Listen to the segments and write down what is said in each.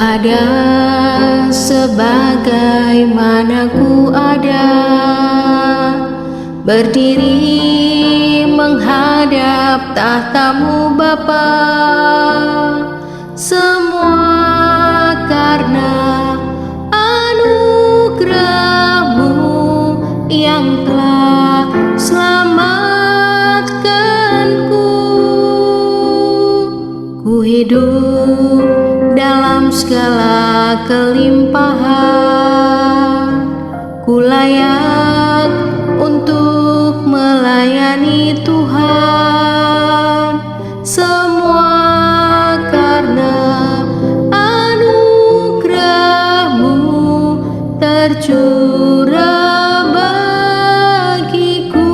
ada sebagaimana ku ada, berdiri menghadap tahtamu Bapa. Semua karena anugerah-Mu yang telah selamatkanku. Ku hidup dalam segala kelimpahan, ku layak untuk melayani Tuhan. Semua karena anugerah-Mu tercurah bagiku.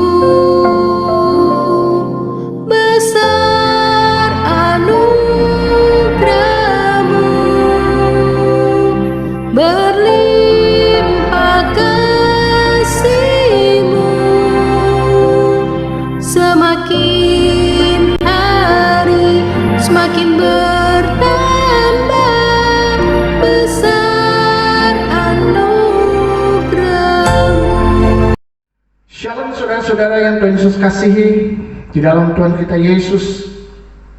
Besar anugerah-Mu, berlimpah kasih-Mu. Semakin hari semakin bertambah besar anugerah-Mu. Shalom saudara-saudara yang Tuhan Yesus kasihi. Di dalam Tuhan kita Yesus,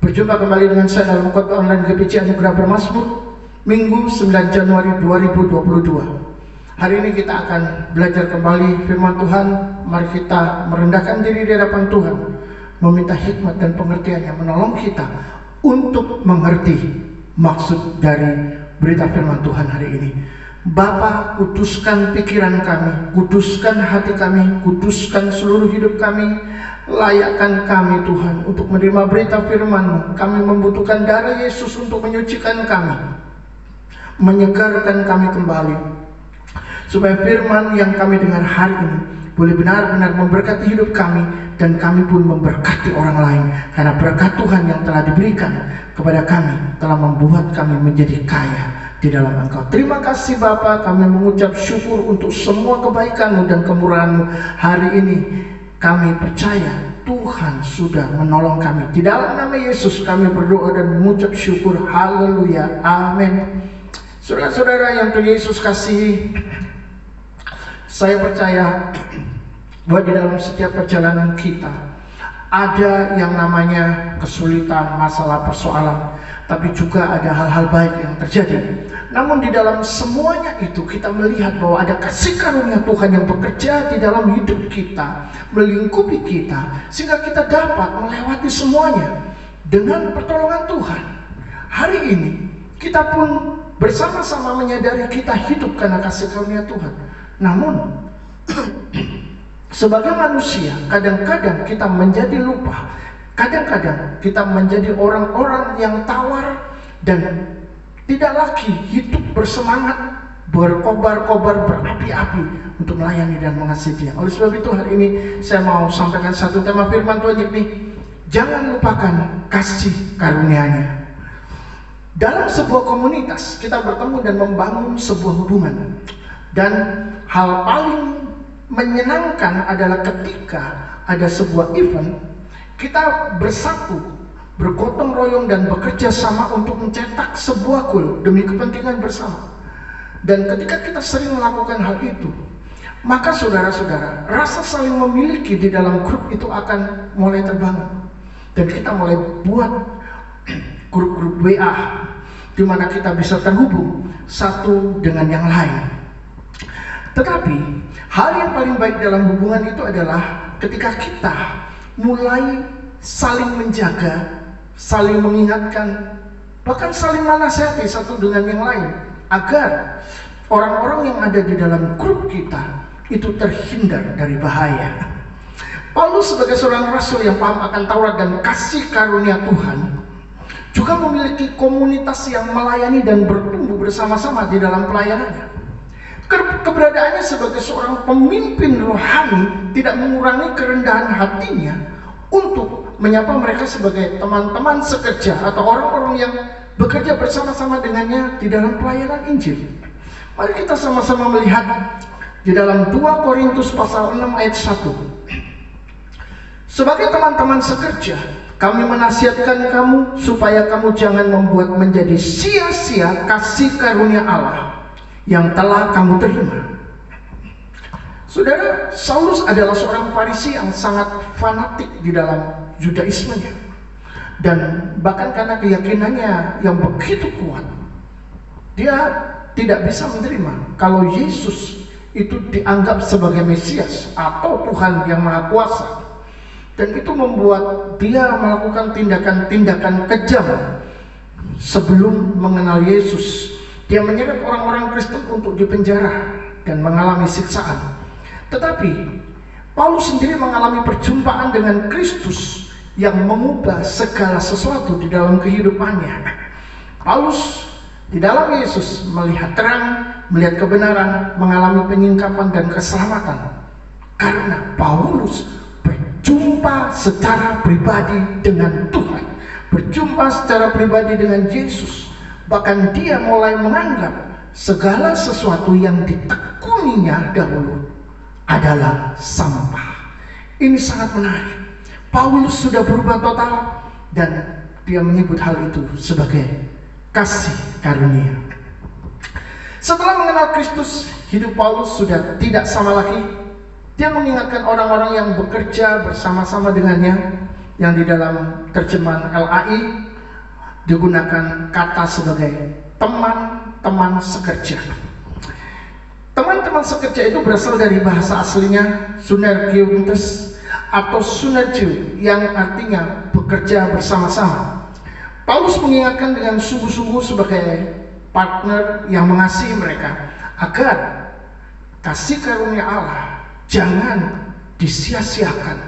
berjumpa kembali dengan saya dalam khotbah online GPC Anugerah Bermazmur, Minggu 9 Januari 2022. Hari ini kita akan belajar kembali firman Tuhan. Mari kita merendahkan diri di hadapan Tuhan, meminta hikmat dan pengertian yang menolong kita untuk mengerti maksud dari berita firman Tuhan hari ini. Bapa, kuduskan pikiran kami, kuduskan hati kami, kuduskan seluruh hidup kami. Layakkan kami Tuhan untuk menerima berita firman-Mu. Kami membutuhkan darah Yesus untuk menyucikan kami, menyegarkan kami kembali, supaya firman yang kami dengar hari ini boleh benar-benar memberkati hidup kami, dan kami pun memberkati orang lain, karena berkat Tuhan yang telah diberikan kepada kami telah membuat kami menjadi kaya di dalam Engkau. Terima kasih Bapa, kami mengucap syukur untuk semua kebaikan-Mu dan kemurahan-Mu. Hari ini kami percaya Tuhan sudah menolong kami. Di dalam nama Yesus kami berdoa dan mengucap syukur. Haleluya, amin. Saudara-saudara yang Tuhan Yesus kasihi, saya percaya bahwa di dalam setiap perjalanan kita ada yang namanya kesulitan, masalah, persoalan, tapi juga ada hal-hal baik yang terjadi. Namun di dalam semuanya itu kita melihat bahwa ada kasih karunia Tuhan yang bekerja di dalam hidup kita, melingkupi kita, sehingga kita dapat melewati semuanya dengan pertolongan Tuhan. Hari ini kita pun bersama-sama menyadari kita hidup karena kasih karunia Tuhan. Namun sebagai manusia, kadang-kadang kita menjadi lupa, kadang-kadang kita menjadi orang-orang yang tawar dan tidak lagi hidup bersemangat, berkobar-kobar, berapi-api untuk melayani dan mengasihi Dia. Oleh sebab itu hari ini saya mau sampaikan satu tema firman Tuhan, yakni jangan lupakan kasih karunia-Nya. Dalam sebuah komunitas kita bertemu dan membangun sebuah hubungan, dan hal paling menyenangkan adalah ketika ada sebuah event, kita bersatu, bergotong royong dan bekerja sama untuk mencetak sebuah gol demi kepentingan bersama. Dan ketika kita sering melakukan hal itu, maka saudara-saudara, rasa saling memiliki di dalam grup itu akan mulai terbangun. Dan kita mulai buat grup-grup WA, di mana kita bisa terhubung satu dengan yang lain. Tetapi hal yang paling baik dalam hubungan itu adalah ketika kita mulai saling menjaga, saling mengingatkan, bahkan saling menasihati satu dengan yang lain, agar orang-orang yang ada di dalam grup kita itu terhindar dari bahaya. Paulus sebagai seorang rasul yang paham akan Taurat dan kasih karunia Tuhan, juga memiliki komunitas yang melayani dan bertumbuh bersama-sama di dalam pelayanannya. Keberadaannya sebagai seorang pemimpin rohani tidak mengurangi kerendahan hatinya untuk menyapa mereka sebagai teman-teman sekerja atau orang-orang yang bekerja bersama-sama dengannya di dalam pelayanan Injil. Mari kita sama-sama melihat di dalam 2 Korintus pasal 6 ayat 1. Sebagai teman-teman sekerja, Kami menasihatkan kamu supaya kamu jangan membuat menjadi sia-sia kasih karunia Allah yang telah kamu terima. Saudara, Saulus adalah seorang Farisi yang sangat fanatik di dalam Judaismenya, dan bahkan karena keyakinannya yang begitu kuat, dia tidak bisa menerima kalau Yesus itu dianggap sebagai Mesias atau Tuhan yang Maha Kuasa. Dan itu membuat dia melakukan tindakan-tindakan kejam sebelum mengenal Yesus. Dia menyeret orang-orang Kristen untuk dipenjara dan mengalami siksaan. Tetapi Paulus sendiri mengalami perjumpaan dengan Kristus yang mengubah segala sesuatu di dalam kehidupannya. Paulus di dalam Yesus melihat terang, melihat kebenaran, mengalami penyingkapan dan keselamatan. Karena Paulus berjumpa secara pribadi dengan Tuhan, berjumpa secara pribadi dengan Yesus. Bahkan dia mulai menganggap segala sesuatu yang ditekuninya dahulu adalah sampah. Ini sangat menarik. Paulus sudah berubah total dan dia menyebut hal itu sebagai kasih karunia. Setelah mengenal Kristus, hidup Paulus sudah tidak sama lagi. Dia mengingatkan orang-orang yang bekerja bersama-sama dengannya, yang di dalam terjemahan LAI digunakan kata sebagai teman-teman sekerja. Teman-teman sekerja itu berasal dari bahasa aslinya Sunergiuntes atau Sunergiu, yang artinya bekerja bersama-sama. Paulus mengingatkan dengan sungguh-sungguh sebagai partner yang mengasihi mereka agar kasih karunia Allah jangan disia-siakan.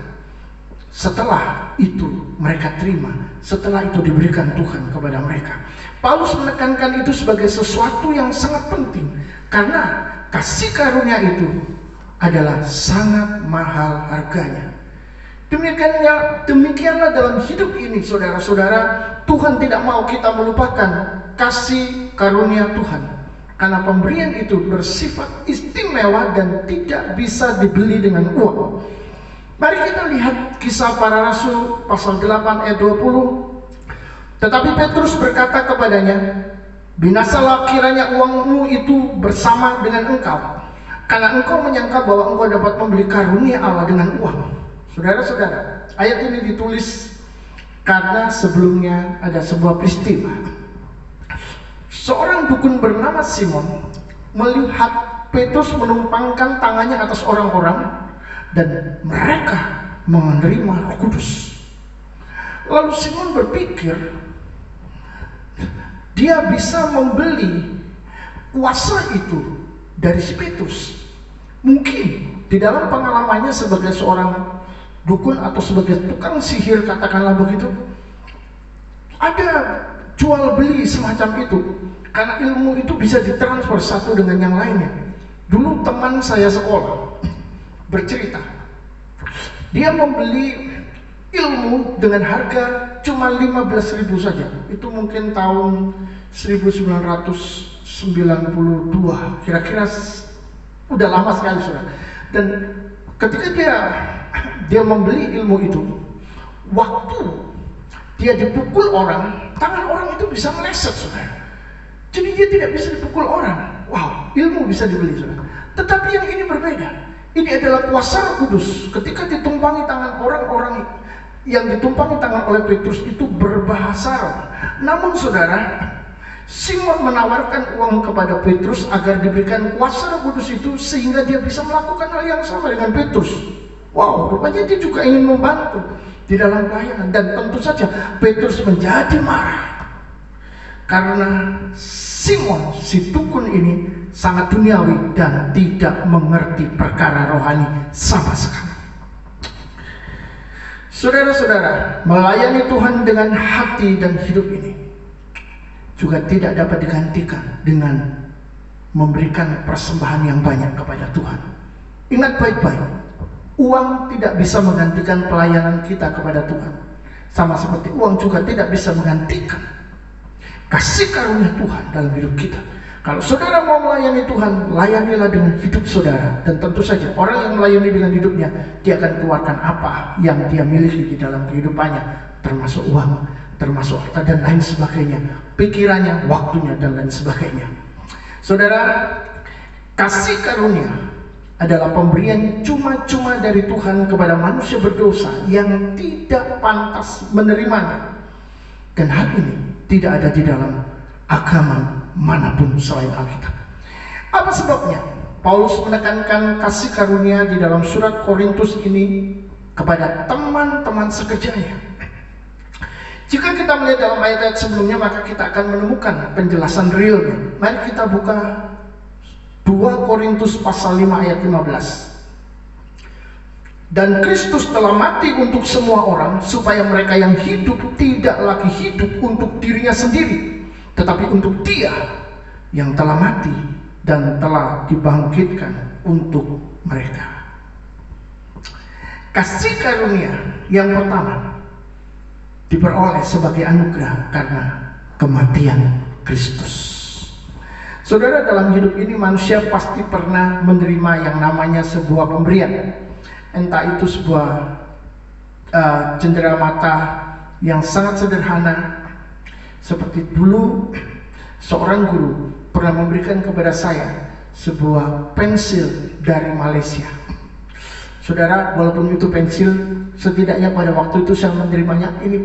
Setelah itu mereka terima, setelah itu diberikan Tuhan kepada mereka. Paulus menekankan itu sebagai sesuatu yang sangat penting, karena kasih karunia itu adalah sangat mahal harganya. Demikianlah dalam hidup ini, saudara-saudara. Tuhan tidak mau kita melupakan kasih karunia Tuhan, karena pemberian itu bersifat istimewa dan tidak bisa dibeli dengan uang. Mari kita lihat Kisah Para Rasul pasal 8 ayat 20. Tetapi Petrus berkata kepadanya, binasalah kiranya uangmu itu bersama dengan engkau, karena engkau menyangka bahwa engkau dapat membeli karunia Allah dengan uang. Saudara-saudara, ayat ini ditulis karena sebelumnya ada sebuah peristiwa. Seorang dukun bernama Simon melihat Petrus menumpangkan tangannya atas orang-orang dan mereka menerima Roh Kudus. Lalu Simon berpikir dia bisa membeli kuasa itu dari si Petrus. Mungkin di dalam pengalamannya sebagai seorang dukun atau sebagai tukang sihir, katakanlah begitu, ada jual beli semacam itu, karena ilmu itu bisa ditransfer satu dengan yang lainnya. Dulu teman saya sekolah bercerita, dia membeli ilmu dengan harga cuma 15.000 saja. Itu mungkin tahun 1992, kira-kira udah lama sekali sudah. Dan ketika dia membeli ilmu itu, waktu dia dipukul orang, tangan orang itu bisa meleset, saudara. Jadi dia tidak bisa dipukul orang. Wow, ilmu bisa dibeli, saudara. Tetapi yang ini berbeda. Ini adalah kuasa Roh Kudus. Ketika ditumpangi tangan orang-orang yang ditumpangi tangan oleh Petrus itu berbahasa roh. Namun saudara, Simon menawarkan uang kepada Petrus agar diberikan kuasa Roh Kudus itu sehingga dia bisa melakukan hal yang sama dengan Petrus. Wow, rupanya dia juga ingin membantu di dalam pelayanan. Dan tentu saja Petrus menjadi marah karena Simon, si dukun ini, sangat duniawi dan tidak mengerti perkara rohani sama sekali. Saudara-saudara, melayani Tuhan dengan hati dan hidup ini juga tidak dapat digantikan dengan memberikan persembahan yang banyak kepada Tuhan. Ingat baik-baik, uang tidak bisa menggantikan pelayanan kita kepada Tuhan. Sama seperti uang juga tidak bisa menggantikan kasih karunia Tuhan dalam hidup kita. Kalau saudara mau melayani Tuhan, layanilah dengan hidup saudara. Dan tentu saja orang yang melayani dengan hidupnya, dia akan keluarkan apa yang dia miliki di dalam kehidupannya. termasuk uang, termasuk harta dan lain sebagainya, pikirannya, waktunya dan lain sebagainya. Saudara, kasih karunia adalah pemberian cuma-cuma dari Tuhan kepada manusia berdosa yang tidak pantas menerimanya. Dan hal ini tidak ada di dalam agama manapun selain Alkitab. Apa sebabnya? Paulus menekankan kasih karunia di dalam surat Korintus ini kepada teman-teman sekerjanya. Jika kita melihat dalam ayat-ayat sebelumnya, maka kita akan menemukan penjelasan realnya. Mari kita buka 2 Korintus pasal 5 ayat 15. Dan Kristus telah mati untuk semua orang, supaya mereka yang hidup tidak lagi hidup untuk dirinya sendiri, tetapi untuk Dia yang telah mati dan telah dibangkitkan untuk mereka. Kasih karunia yang pertama diperoleh sebagai anugerah karena kematian Kristus. Saudara, dalam hidup ini manusia pasti pernah menerima yang namanya sebuah pemberian. Entah itu sebuah cenderamata yang sangat sederhana, seperti dulu seorang guru pernah memberikan kepada saya sebuah pensil dari Malaysia. Saudara, walaupun itu pensil, setidaknya pada waktu itu saya menerimanya ini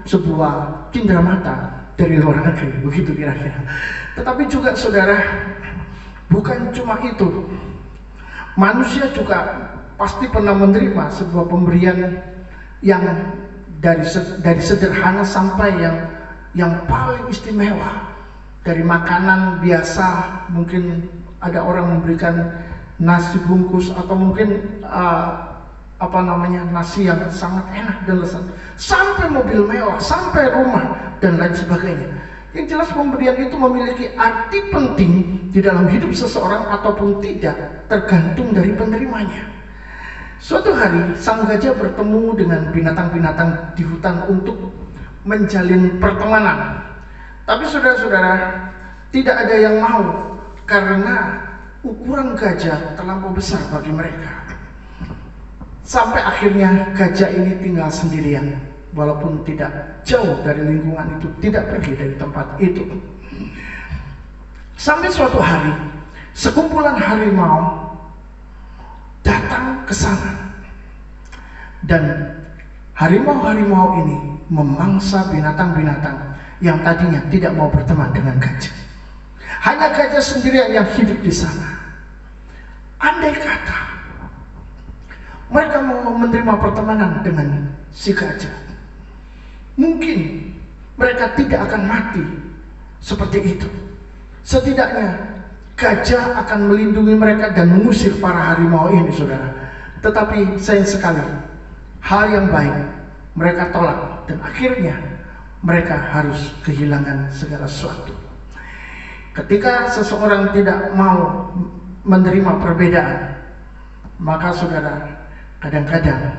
sebuah cenderamata dari luar negeri, begitu kira-kira. Tetapi juga saudara, bukan cuma itu, manusia juga pasti pernah menerima sebuah pemberian yang dari sederhana sampai yang paling istimewa. Dari makanan biasa, mungkin ada orang memberikan nasi bungkus atau mungkin nasi yang sangat enak dan lezat, sampai mobil mewah, sampai rumah dan lain sebagainya. Yang jelas pemberian itu memiliki arti penting di dalam hidup seseorang ataupun tidak, tergantung dari penerimanya. Suatu hari sang gajah bertemu dengan binatang-binatang di hutan untuk menjalin pertemanan. Tapi saudara-saudara, tidak ada yang mau karena ukuran gajah terlampau besar bagi mereka. Sampai akhirnya gajah ini tinggal sendirian, walaupun tidak jauh dari lingkungan itu, tidak pergi dari tempat itu. Sampai suatu hari, sekumpulan harimau datang ke sana. Dan harimau-harimau ini memangsa binatang-binatang yang tadinya tidak mau berteman dengan gajah. Hanya gajah sendirian yang hidup di sana. Andai kata mereka mau menerima pertemanan dengan si gajah, mungkin mereka tidak akan mati seperti itu. Setidaknya gajah akan melindungi mereka dan mengusir para harimau ini, saudara. Tetapi sayang sekali, hal yang baik mereka tolak dan akhirnya mereka harus kehilangan segala sesuatu. Ketika seseorang tidak mau menerima perbedaan, maka saudara, kadang-kadang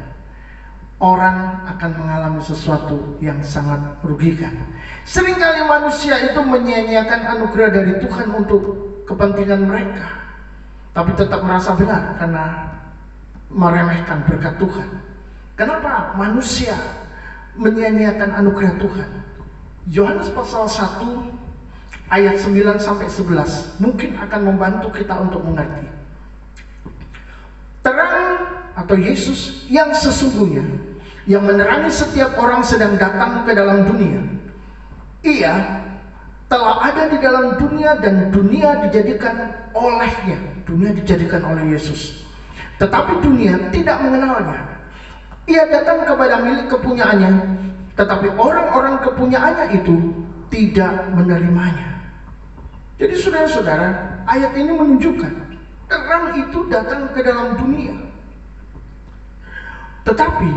orang akan mengalami sesuatu yang sangat merugikan. Seringkali manusia itu menyia-nyiakan anugerah dari Tuhan untuk kepentingan mereka, tapi tetap merasa benar karena meremehkan berkat Tuhan. Kenapa manusia menyia-nyiakan anugerah Tuhan? Yohanes pasal 1 ayat 9 sampai 11 mungkin akan membantu kita untuk mengerti. Terang atau Yesus yang sesungguhnya, yang menerangi setiap orang sedang datang ke dalam dunia. Ia telah ada di dalam dunia dan dunia dijadikan olehnya. Dunia dijadikan oleh Yesus, tetapi dunia tidak mengenalnya. Ia datang kepada milik kepunyaannya, tetapi orang-orang kepunyaannya itu tidak menerimanya. Jadi saudara-saudara, ayat ini menunjukkan terang itu datang ke dalam dunia, tetapi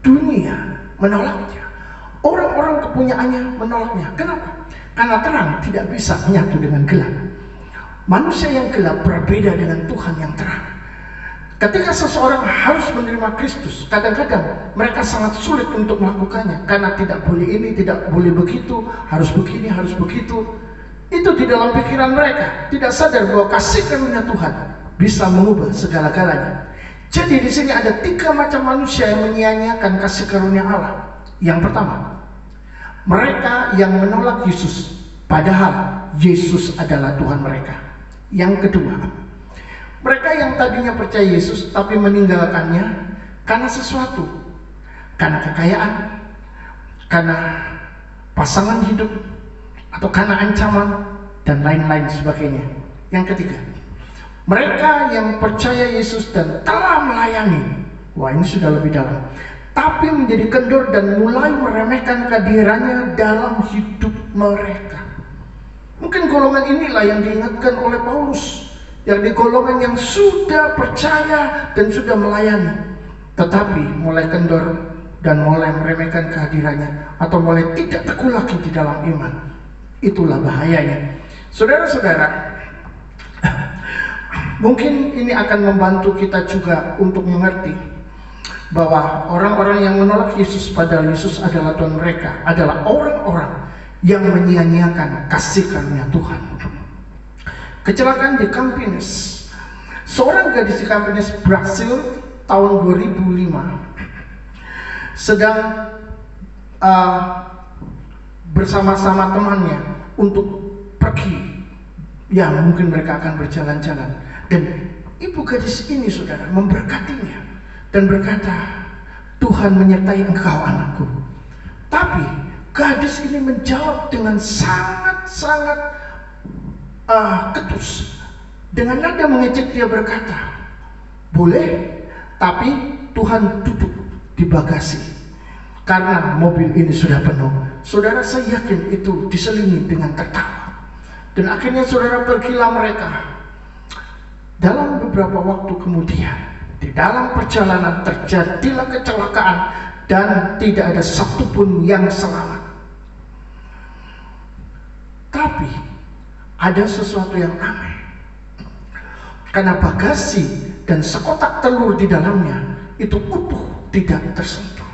dunia menolaknya. Orang-orang kepunyaannya menolaknya. Kenapa? Karena terang tidak bisa menyatu dengan gelap. Manusia yang gelap berbeda dengan Tuhan yang terang. Ketika seseorang harus menerima Kristus, kadang-kadang mereka sangat sulit untuk melakukannya karena tidak boleh ini, tidak boleh begitu, harus begini, harus begitu. Itu di dalam pikiran mereka, tidak sadar bahwa kasih karunia Tuhan bisa mengubah segala-galanya. Jadi di sini ada 3 macam manusia yang menyia-nyiakan kasih karunia Allah. Yang pertama, mereka yang menolak Yesus, padahal Yesus adalah Tuhan mereka. Yang kedua, mereka yang tadinya percaya Yesus tapi meninggalkannya karena sesuatu, karena kekayaan, karena pasangan hidup, atau karena ancaman, dan lain-lain sebagainya. Yang ketiga, mereka yang percaya Yesus dan telah melayani, wah ini sudah lebih dalam, tapi menjadi kendor dan mulai meremehkan kehadirannya dalam hidup mereka. Mungkin golongan inilah yang diingatkan oleh Paulus, yang di golongan yang sudah percaya dan sudah melayani, tetapi mulai kendor dan mulai meremehkan kehadirannya, atau mulai tidak teguh lagi di dalam iman. Itulah bahayanya. Saudara-saudara, mungkin ini akan membantu kita juga untuk mengerti bahwa orang-orang yang menolak Yesus padahal Yesus adalah Tuhan mereka adalah orang-orang yang menyia-nyiakan kasih karunia Tuhan. Kecelakaan di Campinas. Seorang gadis di Campinas, Brasil, tahun 2005 sedang bersama-sama temannya untuk pergi. Ya, mungkin mereka akan berjalan-jalan. Dan ibu gadis ini, saudara, memberkatinya dan berkata, Tuhan menyertai engkau anakku. Tapi gadis ini menjawab dengan sangat-sangat ketus. Dengan nada mengejek dia berkata, boleh, tapi Tuhan duduk di bagasi karena mobil ini sudah penuh. Saudara, saya yakin itu diselingi dengan tertawa. Dan akhirnya saudara, pergilah mereka. Dalam beberapa waktu kemudian, di dalam perjalanan terjadilah kecelakaan dan tidak ada satupun yang selamat. Tapi ada sesuatu yang aneh, karena bagasi dan sekotak telur di dalamnya itu utuh, tidak tersentuh.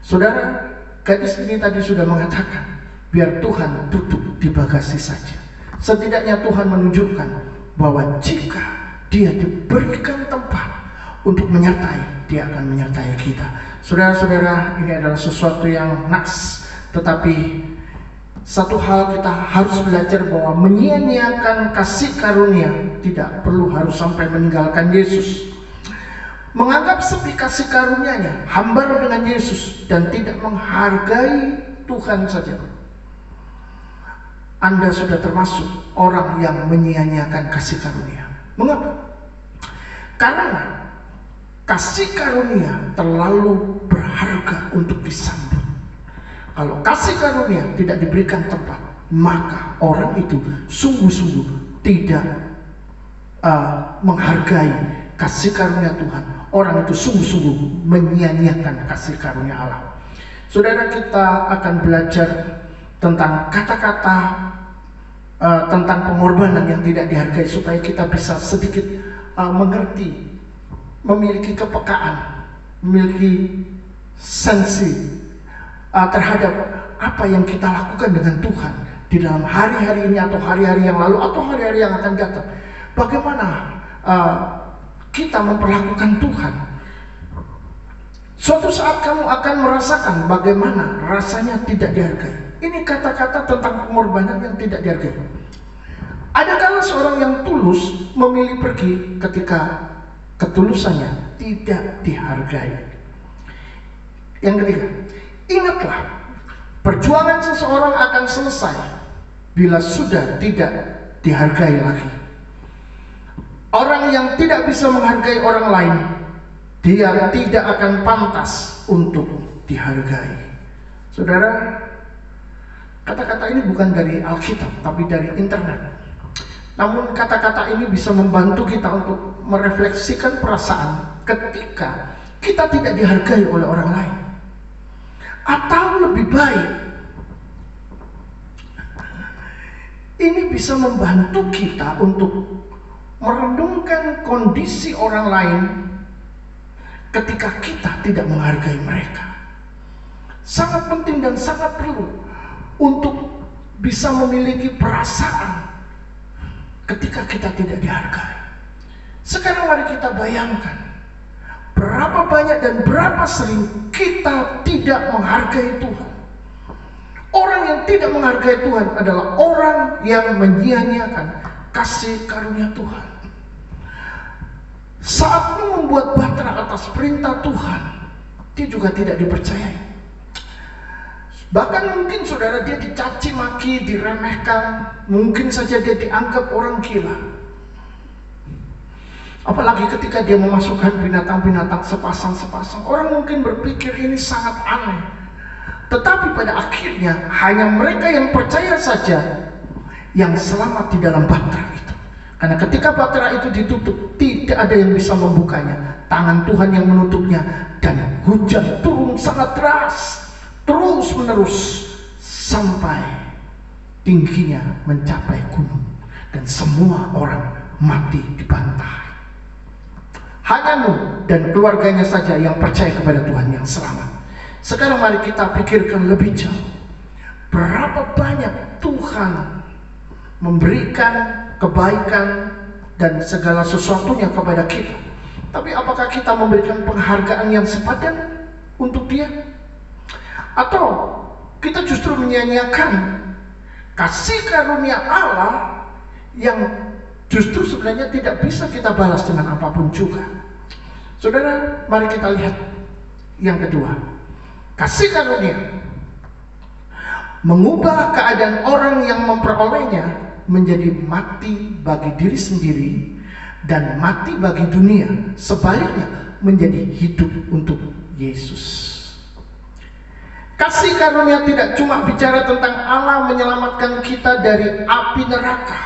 Saudara, gadis ini tadi sudah mengatakan, biar Tuhan duduk di bagasi saja. Setidaknya Tuhan menunjukkan bahwa jika dia diberikan tempat untuk menyertai, dia akan menyertai kita. Saudara-saudara, ini adalah sesuatu yang naks, tetapi satu hal kita harus belajar bahwa menyia-nyiakan kasih karunia tidak perlu harus sampai meninggalkan Yesus. Menganggap sepi kasih karunia-Nya, hambar dengan Yesus, dan tidak menghargai Tuhan saja, Anda sudah termasuk orang yang menyia-nyiakan kasih karunia. Mengapa? Karena kasih karunia terlalu berharga untuk disambut. Kalau kasih karunia tidak diberikan tempat, maka orang itu sungguh-sungguh tidak menghargai kasih karunia Tuhan. Orang itu sungguh-sungguh menyia-nyiakan kasih karunia Allah. Saudara, kita akan belajar tentang kata-kata tentang pengorbanan yang tidak dihargai, supaya kita bisa sedikit mengerti, memiliki kepekaan, memiliki sensi terhadap apa yang kita lakukan dengan Tuhan di dalam hari-hari ini, atau hari-hari yang lalu, atau hari-hari yang akan datang. Bagaimana kita memperlakukan Tuhan. Suatu saat kamu akan merasakan bagaimana rasanya tidak dihargai. Ini kata-kata tentang pengorbanan yang tidak dihargai. Adakala seorang yang tulus memilih pergi ketika ketulusannya tidak dihargai. Yang ketiga, ingatlah, perjuangan seseorang akan selesai bila sudah tidak dihargai lagi. Orang yang tidak bisa menghargai orang lain, dia tidak akan pantas untuk dihargai. Saudara, kata-kata ini bukan dari Alkitab, tapi dari internet. Namun kata-kata ini bisa membantu kita untuk merefleksikan perasaan ketika kita tidak dihargai oleh orang lain. Atau lebih baik, ini bisa membantu kita untuk merenungkan kondisi orang lain ketika kita tidak menghargai mereka. Sangat penting dan sangat perlu untuk bisa memiliki perasaan ketika kita tidak dihargai. Sekarang mari kita bayangkan, Berapa banyak dan berapa sering kita tidak menghargai Tuhan. Orang yang tidak menghargai Tuhan adalah orang yang menyia-nyiakan kasih karunia Tuhan. Saat membuat batra atas perintah Tuhan, dia juga tidak dipercayai. Bahkan mungkin saudara, dia dicaci maki, diremehkan, mungkin saja dia dianggap orang gila. Apalagi ketika dia memasukkan binatang-binatang sepasang-sepasang, orang mungkin berpikir ini sangat aneh. Tetapi pada akhirnya hanya mereka yang percaya saja yang selamat di dalam batra itu. Karena ketika batra itu ditutup, tidak ada yang bisa membukanya. Tangan Tuhan yang menutupnya, dan hujan turun sangat deras, terus menerus sampai tingginya mencapai gunung, dan semua orang mati dibantai. Hanya Nuh dan keluarganya saja yang percaya kepada Tuhan yang selamat. Sekarang mari kita pikirkan lebih jauh. Berapa banyak Tuhan memberikan kebaikan dan segala sesuatunya kepada kita, tapi apakah kita memberikan penghargaan yang sepadan untuk dia? Atau kita justru menyia-nyiakan kasih karunia Allah yang justru sebenarnya tidak bisa kita balas dengan apapun juga? Saudara, mari kita lihat yang kedua. Kasih karunia mengubah keadaan orang yang memperolehnya menjadi mati bagi diri sendiri dan mati bagi dunia. Sebaliknya menjadi hidup untuk Yesus. Kasih karunia tidak cuma bicara tentang Allah menyelamatkan kita dari api neraka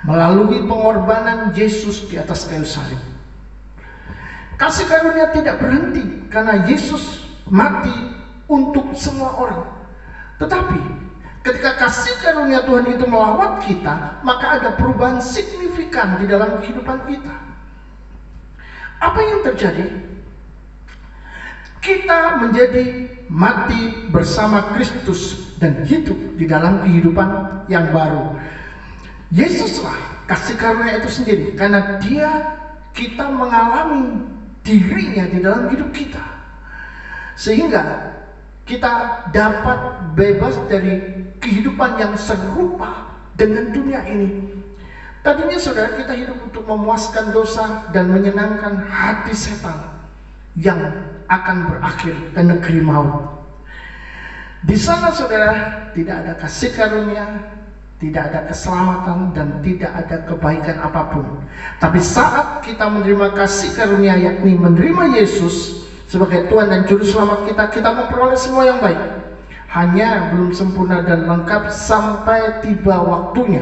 melalui pengorbanan Yesus di atas kayu salib. Kasih karunia tidak berhenti karena Yesus mati untuk semua orang. Tetapi ketika kasih karunia Tuhan itu melawat kita, maka ada perubahan signifikan di dalam kehidupan kita. Apa yang terjadi? Kita menjadi mati bersama Kristus dan hidup di dalam kehidupan yang baru. Yesuslah kasih karunia itu sendiri, karena dia kita mengalami dirinya di dalam hidup kita, sehingga kita dapat bebas dari kehidupan yang serupa dengan dunia ini. Tadinya saudara, kita hidup untuk memuaskan dosa dan menyenangkan hati setan yang akan berakhir ke negeri maut. Di sana saudara, tidak ada kasih karunia, tidak ada keselamatan, dan tidak ada kebaikan apapun. Tapi saat kita menerima kasih karunia, yakni menerima Yesus sebagai Tuhan dan Juru Selamat kita memperoleh semua yang baik. Hanya belum sempurna dan lengkap sampai tiba waktunya.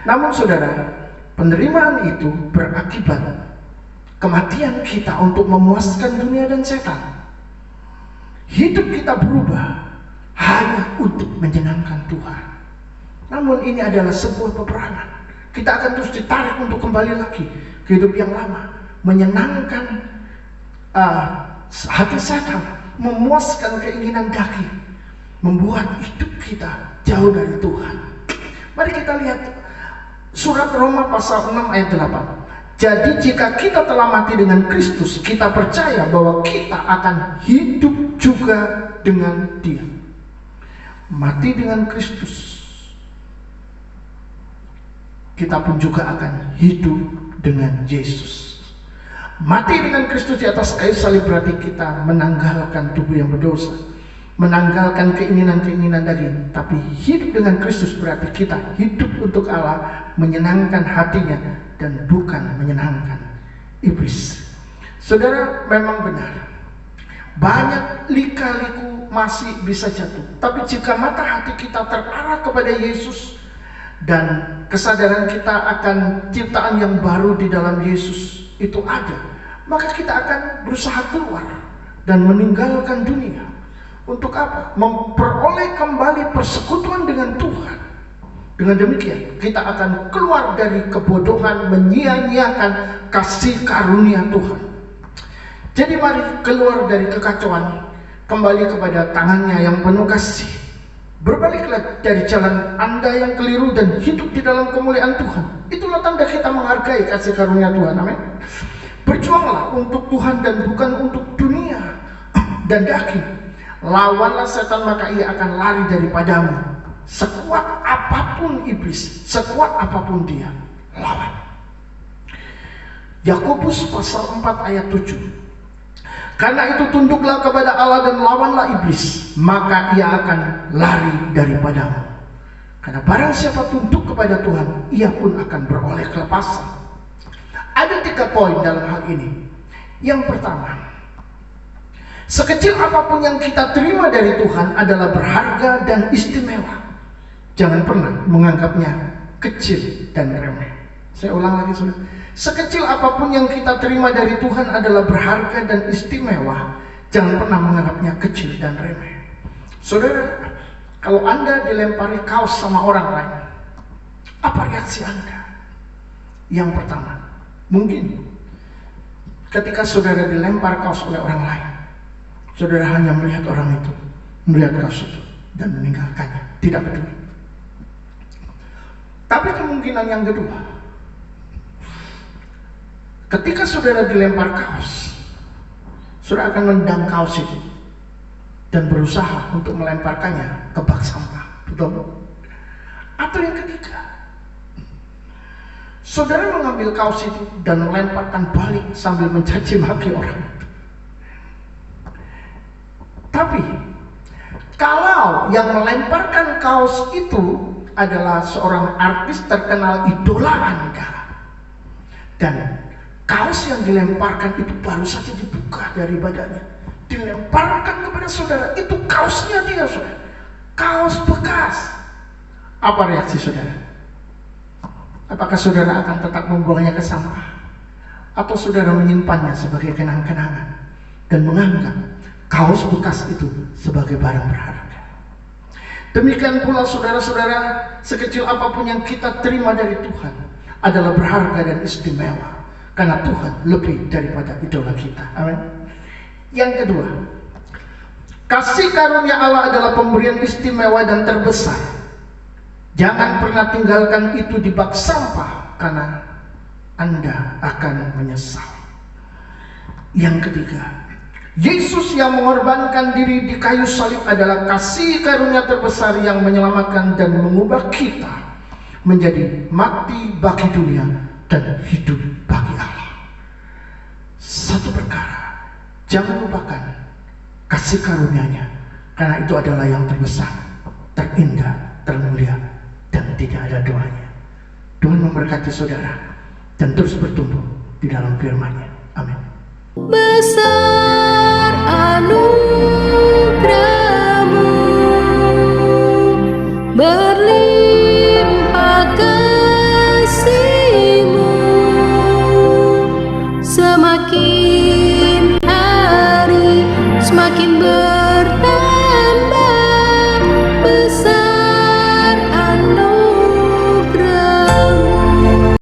Namun saudara, penerimaan itu berakibat kematian kita untuk memuaskan dunia dan setan. Hidup kita berubah hanya untuk menyenangkan Tuhan. Namun ini adalah sebuah peperangan. Kita akan terus ditarik untuk kembali lagi ke hidup yang lama, menyenangkan hati setan, memuaskan keinginan daging, membuat hidup kita jauh dari Tuhan. Mari kita lihat surat Roma pasal 6 ayat 8. Jadi jika kita telah mati dengan Kristus, kita percaya bahwa kita akan hidup juga dengan Dia. Mati dengan Kristus, kita pun juga akan hidup dengan Yesus. Mati dengan Kristus di atas kayu salib berarti kita menanggalkan tubuh yang berdosa, menanggalkan keinginan-keinginan daging. Tapi hidup dengan Kristus berarti kita hidup untuk Allah, menyenangkan hatinya dan bukan menyenangkan iblis. Saudara, memang benar, banyak lika-liku masih bisa jatuh. Tapi jika mata hati kita terarah kepada Yesus dan kesadaran kita akan ciptaan yang baru di dalam Yesus itu ada, maka kita akan berusaha keluar dan meninggalkan dunia. Untuk apa? Memperoleh kembali persekutuan dengan Tuhan. Dengan demikian kita akan keluar dari kebodohan menyia-nyiakan kasih karunia Tuhan. Jadi mari keluar dari kekacauan, kembali kepada tangannya yang penuh kasih, Berbaliklah dari jalan Anda yang keliru dan hidup di dalam kemuliaan Tuhan. Itulah tanda kita menghargai kasih karunia Tuhan. Amin. Berjuanglah untuk Tuhan dan bukan untuk dunia dan daging. Lawanlah setan, maka ia akan lari daripadamu. Sekuat apapun iblis, sekuat apapun dia, lawan. Yakobus pasal 4 ayat 7. Karena itu tunduklah kepada Allah dan lawanlah iblis, maka ia akan lari daripadamu. Karena barang siapa tunduk kepada Tuhan, ia pun akan beroleh kelepasan. Ada 3 poin dalam hal ini. Yang pertama, sekecil apapun yang kita terima dari Tuhan adalah berharga dan istimewa. Jangan pernah menganggapnya kecil dan remeh. Saya ulang lagi, saudara. Sekecil apapun yang kita terima dari Tuhan adalah berharga dan istimewa. Jangan pernah menganggapnya kecil dan remeh. Saudara, kalau Anda dilempari kaos sama orang lain, apa reaksi Anda? Yang pertama, mungkin ketika saudara dilempar kaos oleh orang lain, saudara hanya melihat orang itu, melihat kaos itu, dan meninggalkannya, tidak peduli. Tapi kemungkinan yang kedua, ketika saudara dilempar kaos, saudara akan menendang kaos itu dan berusaha untuk melemparkannya ke bak sampah, betul? Atau yang ketiga, saudara mengambil kaos itu dan melemparkan balik sambil mencaci maki orang itu. Tapi kalau yang melemparkan kaos itu adalah seorang artis terkenal, idola Anda, dan kaos yang dilemparkan itu baru saja dibuka dari badannya, dilemparkan kepada saudara, itu kaosnya dia, saudara, kaos bekas. Apa reaksi saudara? Apakah saudara akan tetap membuangnya ke sampah, atau saudara menyimpannya sebagai kenang-kenangan dan menganggap kaos bekas itu sebagai barang berharga? Demikian pula saudara-saudara, sekecil apapun yang kita terima dari Tuhan adalah berharga dan istimewa, karena Tuhan lebih daripada idola kita. Amin. Yang kedua, kasih karunia Allah adalah pemberian istimewa dan terbesar. Jangan pernah tinggalkan itu di bak sampah, karena Anda akan menyesal. Yang ketiga, Yesus yang mengorbankan diri di kayu salib adalah kasih karunia terbesar yang menyelamatkan dan mengubah kita menjadi mati bagi dunia dan hidup bagi Allah. Satu perkara, jangan lupakan kasih karunia-Nya, karena itu adalah yang terbesar, terindah, termulia, dan tidak ada duanya. Tuhan memberkati saudara dan terus bertumbuh di dalam firman-Nya. Amin. Besar anugerah-Mu, berlimpah kasih-Mu, semakin hari semakin